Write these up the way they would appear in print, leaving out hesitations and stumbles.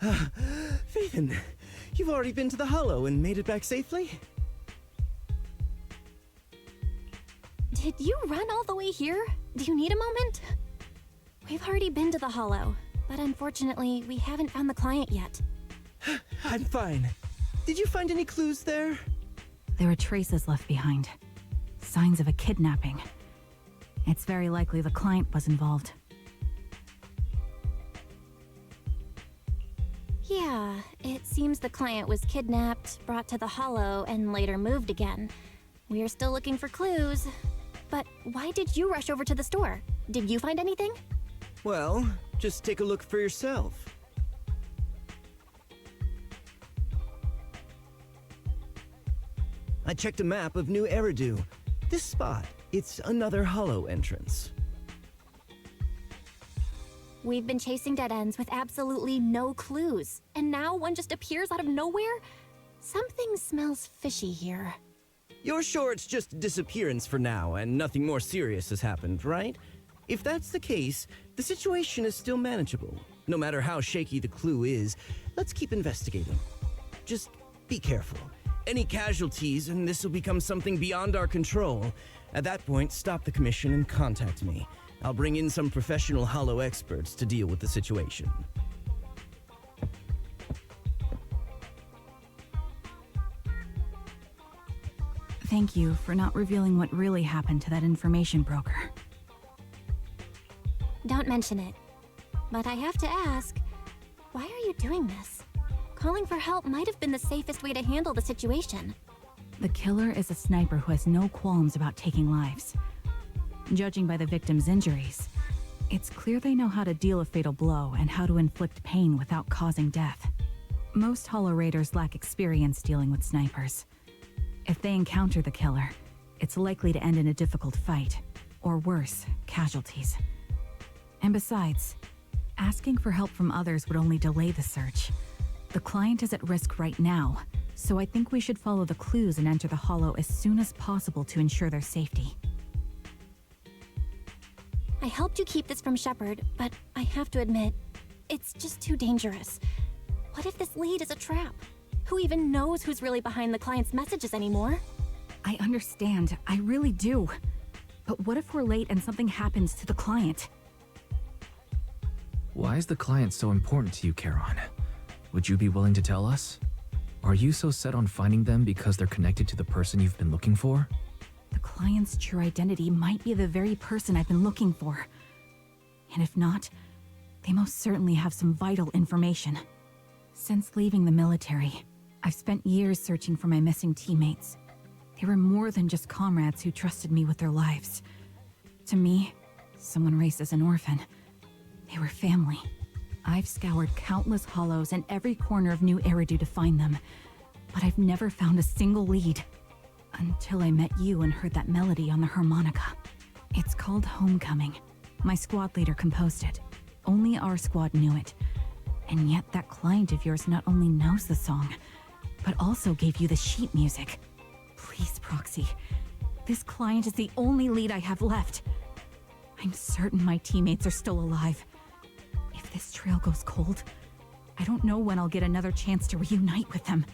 Faithen, you've already been to the Hollow and made it back safely? Did you run all the way here? Do you need a moment? We've already been to the Hollow, but unfortunately, we haven't found the client yet. I'm fine. Did you find any clues there? There were traces left behind. Signs of a kidnapping. It's very likely the client was involved. Yeah, it seems the client was kidnapped, brought to the Hollow, and later moved again. We're still looking for clues. But why did you rush over to the store? Did you find anything? Well, just take a look for yourself. I checked a map of New Eridu. This spot, it's another Hollow entrance. We've been chasing dead ends with absolutely no clues, and now one just appears out of nowhere? Something smells fishy here. You're sure it's just a disappearance for now and nothing more serious has happened, right? If that's the case, the situation is still manageable. No matter how shaky the clue is, let's keep investigating. Just be careful. Any casualties and this will become something beyond our control. At that point, stop the commission and contact me. I'll bring in some professional Hollow experts to deal with the situation. Thank you for not revealing what really happened to that information broker. Don't mention it. But I have to ask, why are you doing this? Calling for help might have been the safest way to handle the situation. The killer is a sniper who has no qualms about taking lives. Judging by the victim's injuries, it's clear they know how to deal a fatal blow and how to inflict pain without causing death. Most Hollow Raiders lack experience dealing with snipers. If they encounter the killer, it's likely to end in a difficult fight, or worse, casualties. And besides, asking for help from others would only delay the search. The client is at risk right now, so I think we should follow the clues and enter the Hollow as soon as possible to ensure their safety. I helped you keep this from Shepard, but I have to admit, it's just too dangerous. What if this lead is a trap? Who even knows who's really behind the client's messages anymore? I understand, I really do. But what if we're late and something happens to the client? Why is the client so important to you, Charon? Would you be willing to tell us? Are you so set on finding them because they're connected to the person you've been looking for? The client's true identity might be the very person I've been looking for. And if not, they most certainly have some vital information. Since leaving the military, I've spent years searching for my missing teammates. They were more than just comrades who trusted me with their lives. To me, someone raised as an orphan, they were family. I've scoured countless hollows and every corner of New Eridu to find them, but I've never found a single lead. Until I met you and heard that melody on the harmonica. It's called Homecoming. My squad leader composed it. Only our squad knew it. And yet that client of yours not only knows the song, but also gave you the sheet music. Please, Proxy. This client is the only lead I have left. I'm certain my teammates are still alive. If this trail goes cold, I don't know when I'll get another chance to reunite with them.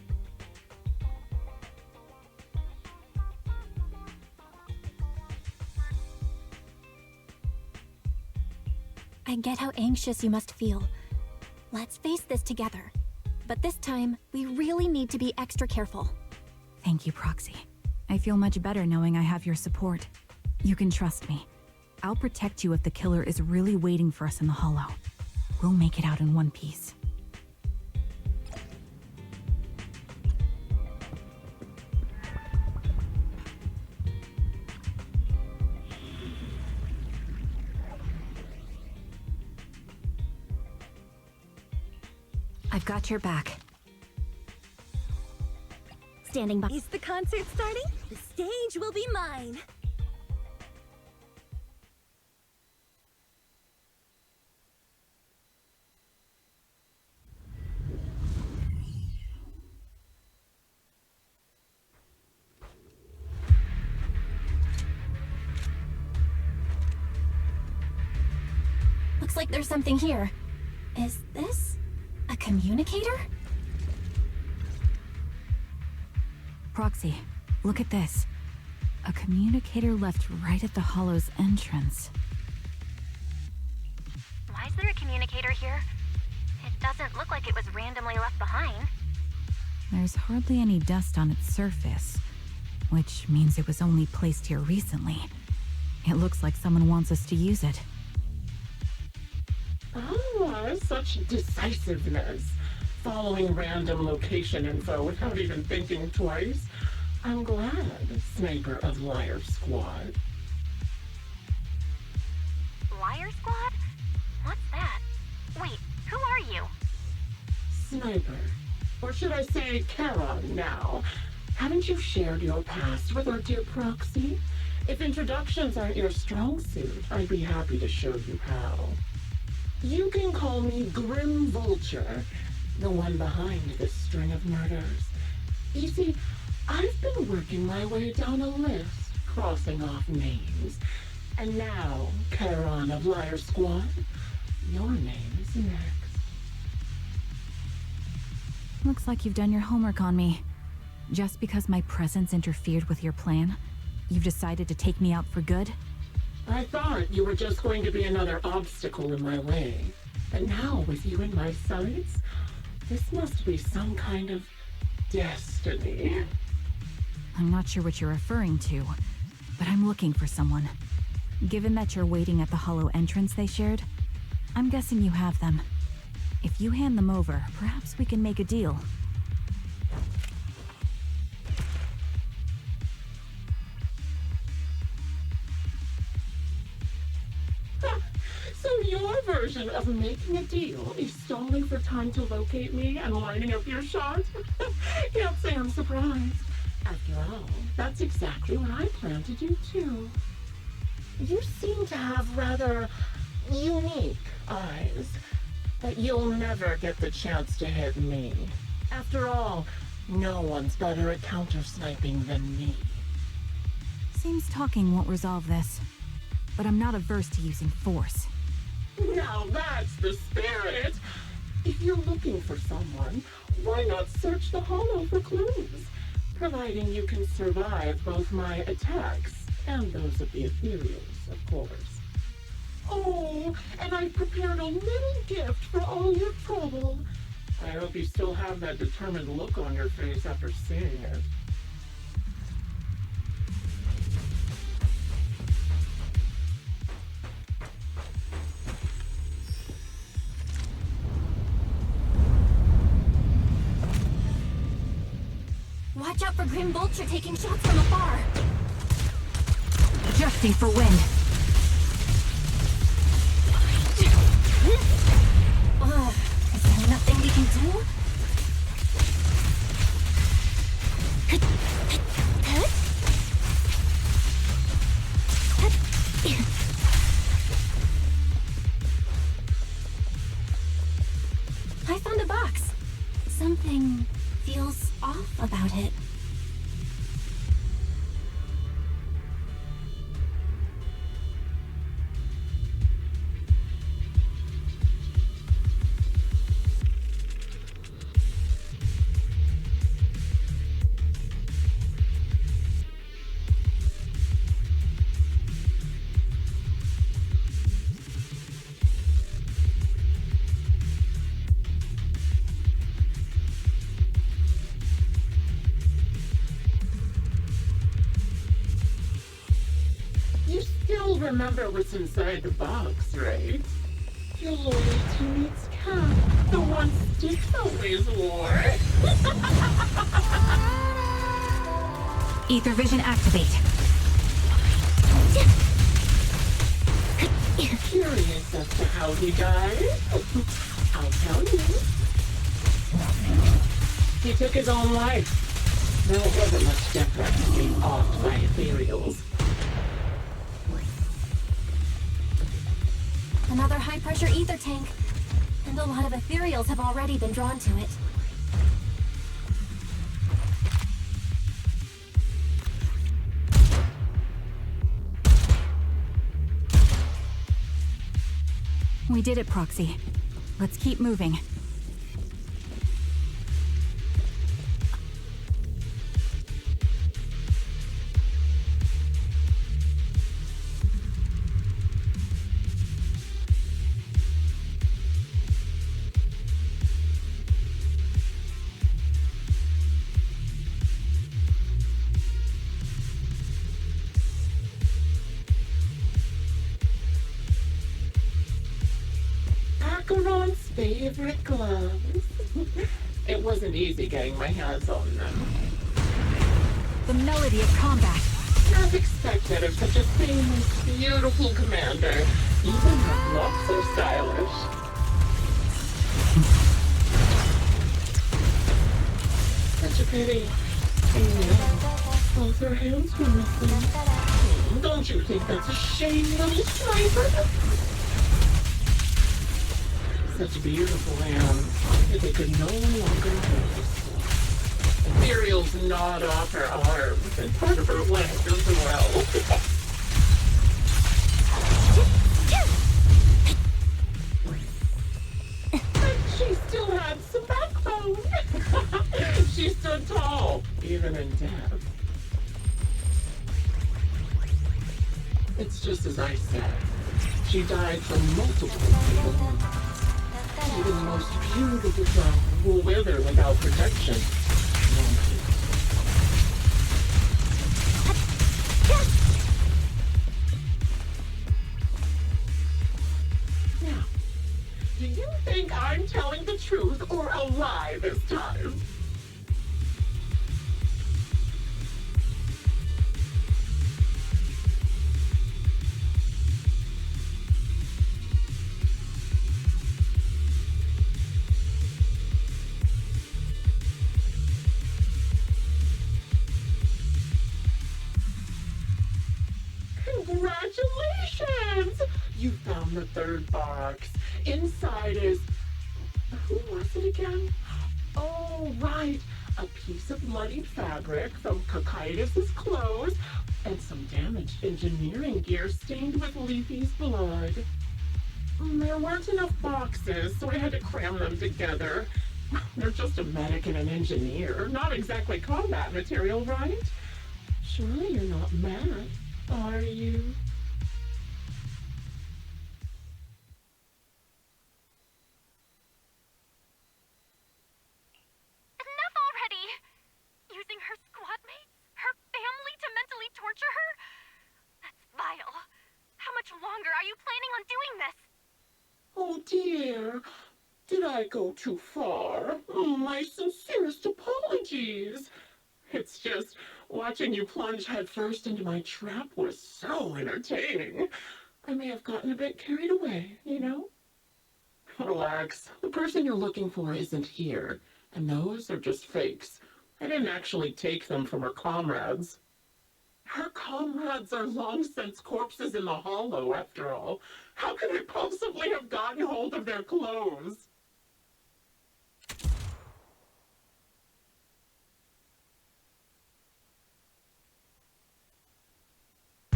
I get how anxious you must feel. Let's face this together. But this time, we really need to be extra careful. Thank you, Proxy. I feel much better knowing I have your support. You can trust me. I'll protect you if the killer is really waiting for us in the Hollow. We'll make it out in one piece. I've got your back. Standing by. Is the concert starting? The stage will be mine. Looks like there's something here. Is this a A communicator? Proxy, look at this. A communicator left right at the Hollow's entrance. Why is there a communicator here? It doesn't look like it was randomly left behind. There's hardly any dust on its surface, which means it was only placed here recently. It looks like someone wants us to use it. Ah, such decisiveness. Following random location info without even thinking twice. I'm glad, Sniper of Liar Squad. Liar Squad? What's that? Wait, who are you? Sniper. Or should I say Charon now? Haven't you shared your past with our dear Proxy? If introductions aren't your strong suit, I'd be happy to show you how. You can call me Grim Vulture, the one behind this string of murders. You see, I've been working my way down a list, crossing off names. And now, Charon of Liar Squad, your name is next. Looks like you've done your homework on me. Just because my presence interfered with your plan, you've decided to take me out for good? I thought you were just going to be another obstacle in my way. But now, with you in my sights, this must be some kind of destiny. I'm not sure what you're referring to, but I'm looking for someone. Given that you're waiting at the Hollow entrance they shared, I'm guessing you have them. If you hand them over, perhaps we can make a deal. So your version of making a deal is stalling for time to locate me and lining up your shot? Can't say I'm surprised. After all, that's exactly what I plan to do too. You seem to have rather unique eyes, but you'll never get the chance to hit me. After all, no one's better at counter-sniping than me. Seems talking won't resolve this, but I'm not averse to using force. Now that's the spirit! If you're looking for someone, why not search the Hollow for clues? Providing you can survive both my attacks and those of the ethereals, of course. Oh, and I've prepared a little gift for all your trouble. I hope you still have that determined look on your face after seeing it. Watch out for Grim Vulture taking shots from afar. Adjusting for wind. Is there nothing we can do? I found a box. Something feels off about it. Remember what's inside the box, right? Your loyalty meets Cap, the one Sticks always wore. Ether vision activate. Curious as to how he died? I'll tell you. He took his own life. There wasn't much difference being offed by ethereals. Another high-pressure ether tank. And a lot of ethereals have already been drawn to it. We did it, Proxy. Let's keep moving. Macaron's favorite gloves. It wasn't easy getting my hands on them. The melody of combat. As expected of such a famous, beautiful commander, even her gloves are stylish. Such a pity. Both her hands were missing. Don't you think that's a shame, little sniper? Such beautiful hands that they could no longer hold. Ethereal's gnawed off her arms and part of her legs as well. But she still had some backbone. She stood tall, even in death. It's just as I said. She died from multiple wounds. Even the most beautiful flower will wither without protection. Now, do you think I'm telling the truth or a lie this time? Congratulations! You found the third box. Inside is... Who was it again? Oh, right. A piece of muddied fabric from Cocytus's clothes and some damaged engineering gear stained with Leafy's blood. There weren't enough boxes, so I had to cram them together. They're just a medic and an engineer, not exactly combat material, right? Surely you're not mad, are you? Enough already! Using her squad mates, her family to mentally torture her? That's vile. How much longer are you planning on doing this? Oh dear, did I go too far? My sincerest apologies. It's just, watching you plunge headfirst into my trap was so entertaining. I may have gotten a bit carried away, you know? Relax, the person you're looking for isn't here, and those are just fakes. I didn't actually take them from her comrades. Her comrades are long since corpses in the hollow, after all. How could I possibly have gotten hold of their clothes?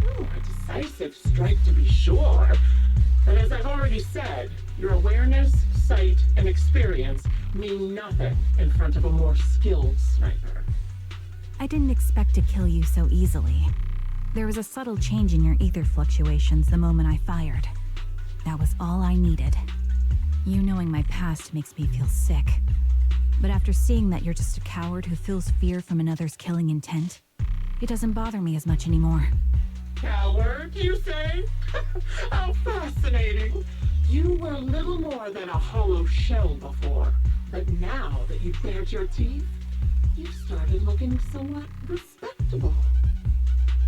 Ooh, a decisive strike to be sure. But as I've already said, your awareness, sight, and experience mean nothing in front of a more skilled sniper. I didn't expect to kill you so easily. There was a subtle change in your ether fluctuations the moment I fired. That was all I needed. You knowing my past makes me feel sick. But after seeing that you're just a coward who feels fear from another's killing intent, it doesn't bother me as much anymore. Coward, you say? How fascinating. You were little more than a hollow shell before, but now that you've bared your teeth, you've started looking somewhat respectable.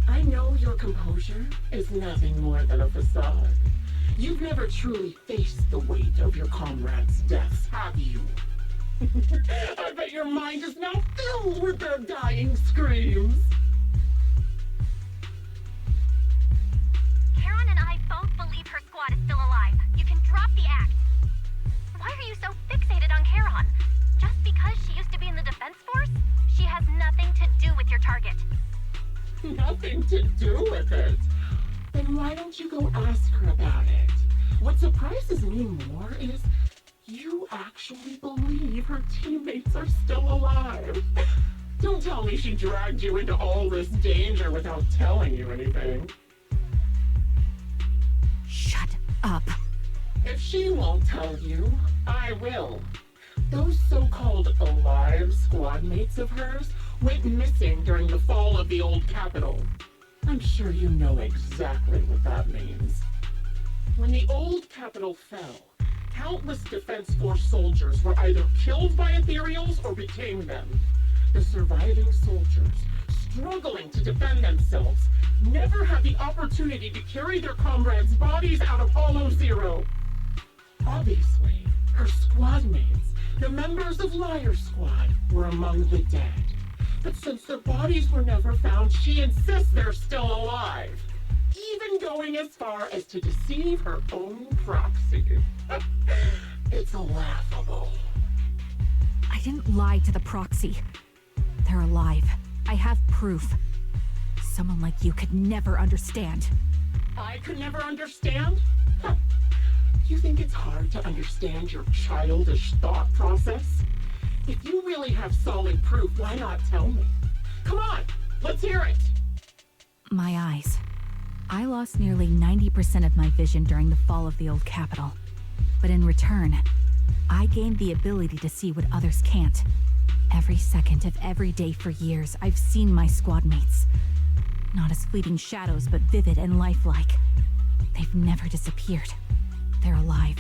I know your composure is nothing more than a facade. You've never truly faced the weight of your comrades' deaths, have you? I bet your mind is now filled with their dying screams. Karen and I both believe her squad is still alive. You can drop the act. Why are you so fixated on Karen? Just because she used to be in the defense force? She has nothing to do with your target. Nothing to do with it. Then why don't you go ask her about it? What surprises me more is you actually believe her teammates are still alive. Don't tell me she dragged you into all this danger without telling you anything. Shut up. If she won't tell you, I will. Those so-called alive squad mates of hers went missing during the fall of the old capital. I'm sure you know exactly what that means. When the old capital fell, Countless Defense Force soldiers were either killed by ethereals or became them. The surviving soldiers, struggling to defend themselves, never had the opportunity to carry their comrades' bodies out of Hollow Zero. Obviously, her squad mates, the members of Liar Squad, were among the dead. But since their bodies were never found, she insists they're still alive, even going as far as to deceive her own proxy. It's laughable. I didn't lie to the proxy. They're alive. I have proof. Someone like you could never understand. I could never understand? Huh. You think it's hard to understand your childish thought process? If you really have solid proof, why not tell me? Come on, let's hear it! My eyes. I lost nearly 90% of my vision during the fall of the old capital. But in return, I gained the ability to see what others can't. Every second of every day for years, I've seen my squad mates. Not as fleeting shadows, but vivid and lifelike. They've never disappeared. They're alive,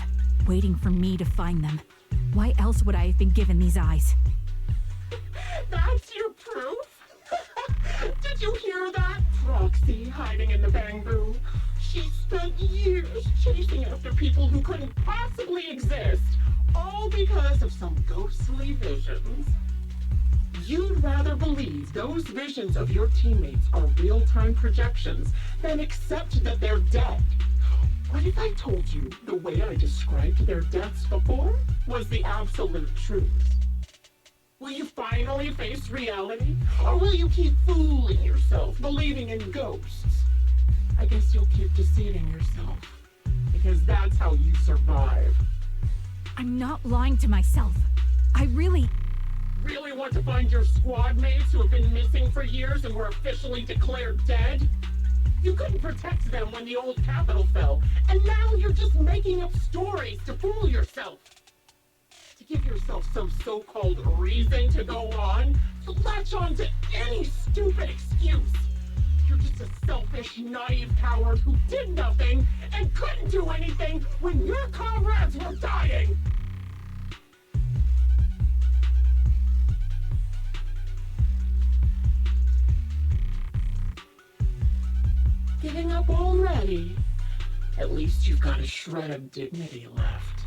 waiting for me to find them. Why else would I have been given these eyes? That's your proof? Did you hear that? Proxy hiding in the bamboo. She spent years chasing after people who couldn't possibly exist, all because of some ghostly visions. You'd rather believe those visions of your teammates are real-time projections than accept that they're dead. What if I told you the way I described their deaths before was the absolute truth? Will you finally face reality? Or will you keep fooling yourself, believing in ghosts? I guess you'll keep deceiving yourself, because that's how you survive. I'm not lying to myself. I really want to find your squad mates who have been missing for years and were officially declared dead? You couldn't protect them when the old capital fell, and now you're just making up stories to fool yourself. To give yourself some so-called reason to go on, to latch on to any stupid excuse. You're just a selfish, naive coward who did nothing and couldn't do anything when your comrades were dying. Giving up already? At least you've got a shred of dignity left.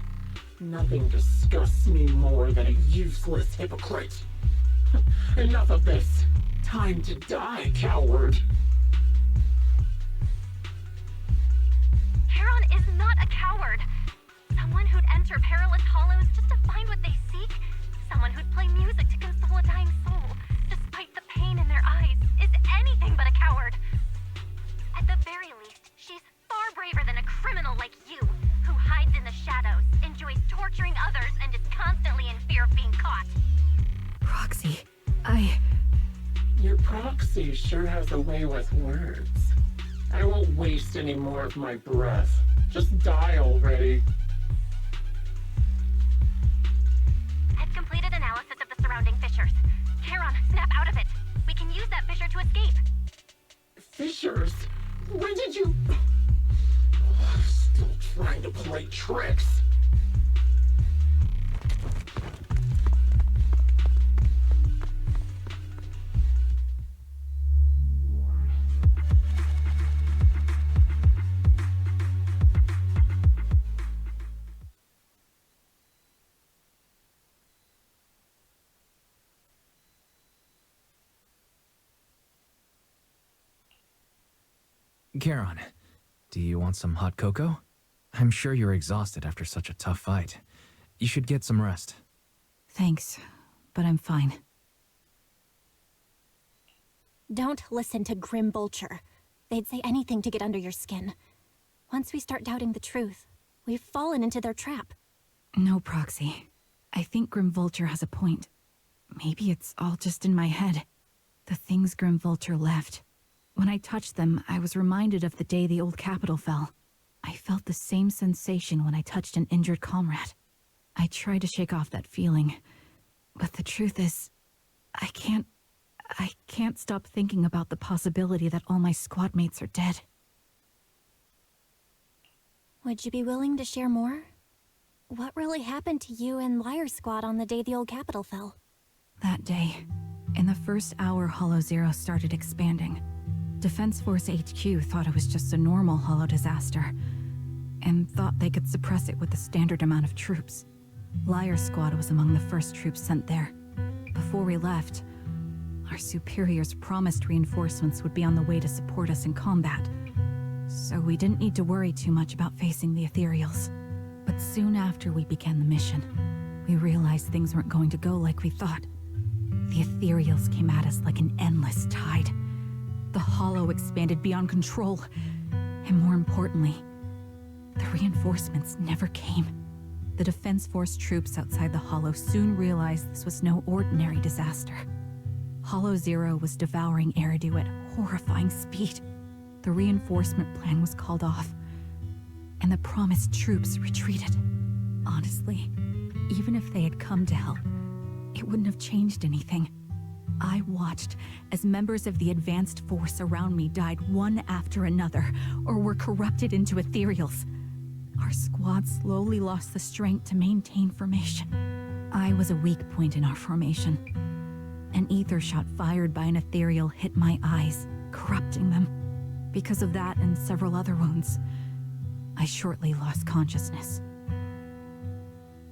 Nothing disgusts me more than a useless hypocrite. Enough of this. Time to die, coward. Charon is not a coward. Someone who'd enter perilous hollows just to find what they seek. Someone who'd play music to console a dying soul, despite the pain in their eyes, is anything but a coward. At the very least, she's far braver than a criminal like you, who hides in the shadows, enjoys torturing others, and is constantly in fear of being caught. Proxy, Your proxy sure has a way with words. I won't waste any more of my breath. Just die already. I've completed analysis of the surrounding fissures. Charon, snap out of it. We can use that fissure to escape. Fissures? When did you... Still trying to play tricks. Charon, do you want some hot cocoa? I'm sure you're exhausted after such a tough fight. You should get some rest. thanks, but I'm fine. Don't listen to Grim Vulture. They'd say anything to get under your skin. Once we start doubting the truth, we've fallen into their trap. No, Proxy. I think Grim Vulture has a point. Maybe it's all just in my head. The things Grim Vulture left. When I touched them, I was reminded of the day the old capital fell. I felt the same sensation when I touched an injured comrade. I tried to shake off that feeling, but the truth is, I can't stop thinking about the possibility that all my squad mates are dead. Would you be willing to share more? what really happened to you and Liar Squad on the day the old capital fell? That day, in the first hour Hollow Zero started expanding, Defense Force HQ thought it was just a normal Hollow disaster, and thought they could suppress it with the standard amount of troops. Liar Squad was among the first troops sent there. Before we left, our superiors promised reinforcements would be on the way to support us in combat, so we didn't need to worry too much about facing the Ethereals. But soon after we began the mission, we realized things weren't going to go like we thought. The Ethereals came at us like an endless tide. The Hollow expanded beyond control, and more importantly, the reinforcements never came. The Defense Force troops outside the Hollow soon realized this was no ordinary disaster. Hollow Zero was devouring Eridu at horrifying speed. The reinforcement plan was called off, and the promised troops retreated. Honestly, even if they had come to help, it wouldn't have changed anything. I watched as members of the advanced force around me died one after another, or were corrupted into ethereals. Our squad slowly lost the strength to maintain formation. I was a weak point in our formation. An ether shot fired by an ethereal hit my eyes, corrupting them. Because of that and several other wounds, I shortly lost consciousness.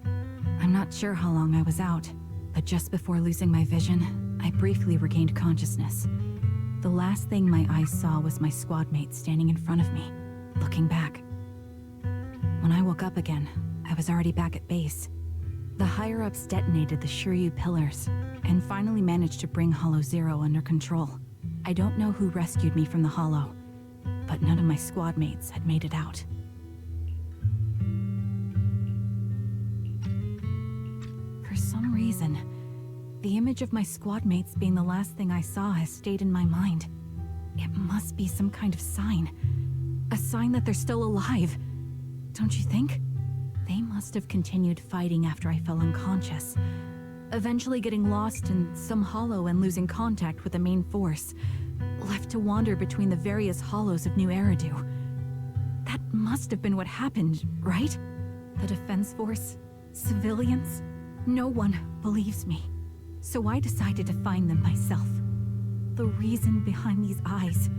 I'm not sure how long I was out, but just before losing my vision, I briefly regained consciousness. The last thing my eyes saw was my squad mate standing in front of me, looking back. When I woke up again, I was already back at base. The higher-ups detonated the Shiryu pillars, and finally managed to bring Hollow Zero under control. I don't know who rescued me from the Hollow, but none of my squad mates had made it out. For some reason, the image of my squad mates being the last thing I saw has stayed in my mind. It must be some kind of sign. A sign that they're still alive. Don't you think? They must have continued fighting after I fell unconscious, eventually getting lost in some hollow and losing contact with the main force, left to wander between the various hollows of New Eridu. That must have been what happened, right? The Defense Force? Civilians? No one believes me. So I decided to find them myself. The reason behind these eyes.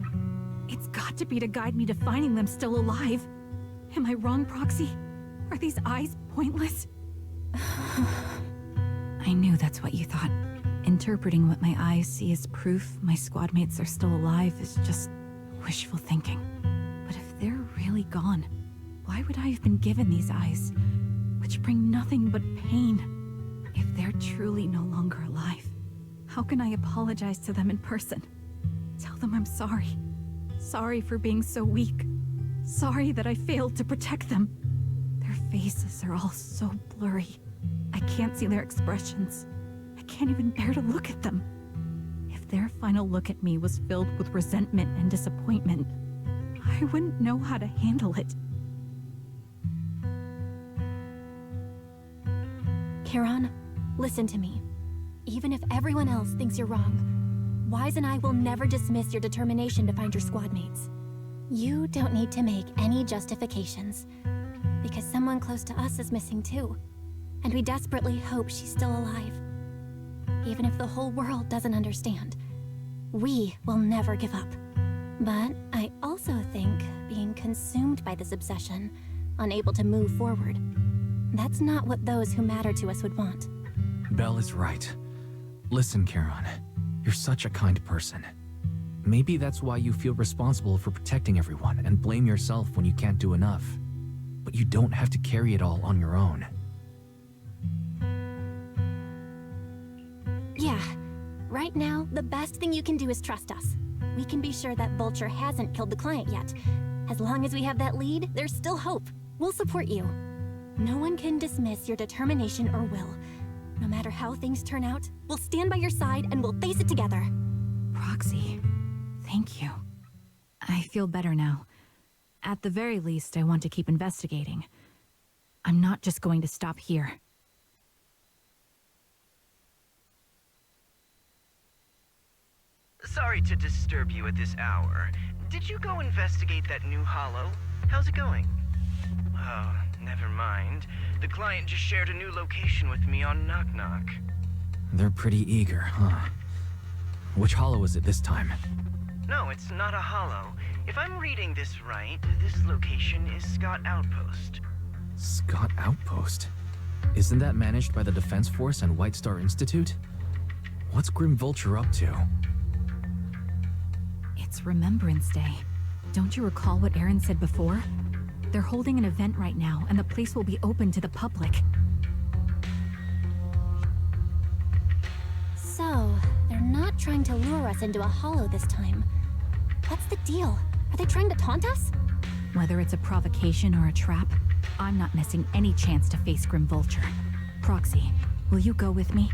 It's got to be to guide me to finding them still alive. Am I wrong, Proxy? Are these eyes pointless? I knew that's what you thought. Interpreting what my eyes see as proof my squad mates are still alive is just wishful thinking. But if they're really gone, why would I have been given these eyes, which bring nothing but pain? If they're truly no longer alive, how can I apologize to them in person? Tell them I'm sorry. Sorry for being so weak. Sorry that I failed to protect them. Their faces are all so blurry. I can't see their expressions. I can't even bear to look at them. If their final look at me was filled with resentment and disappointment, I wouldn't know how to handle it. Charon, listen to me. Even if everyone else thinks you're wrong, Wise and I will never dismiss your determination to find your squad mates. You don't need to make any justifications, because someone close to us is missing too, and we desperately hope she's still alive. Even if the whole world doesn't understand, we will never give up. But I also think being consumed by this obsession, unable to move forward, that's not what those who matter to us would want. Belle is right. Listen, Charon, you're such a kind person. Maybe that's why you feel responsible for protecting everyone and blame yourself when you can't do enough. But you don't have to carry it all on your own. Yeah. Right now, the best thing you can do is trust us. We can be sure that Vulture hasn't killed the client yet. As long as we have that lead, there's still hope. We'll support you. No one can dismiss your determination or will. No matter how things turn out, we'll stand by your side and we'll face it together. Roxy, thank you. I feel better now. At the very least, I want to keep investigating. I'm not just going to stop here. Sorry to disturb you at this hour. Did you go investigate that new hollow? How's it going? Oh, Never mind. The client just shared a new location with me on Knock Knock. They're pretty eager, huh? Which hollow is it this time? No, it's not a hollow. If I'm reading this right, this location is Scott Outpost. Scott Outpost? Isn't that managed by the Defense Force and White Star Institute? What's Grim Vulture up to? It's Remembrance Day. Don't you recall what Aaron said before? They're holding an event right now, and the place will be open to the public. So, they're not trying to lure us into a hollow this time. What's the deal? Are they trying to taunt us? Whether it's a provocation or a trap, I'm not missing any chance to face Grim Vulture. Proxy, will you go with me?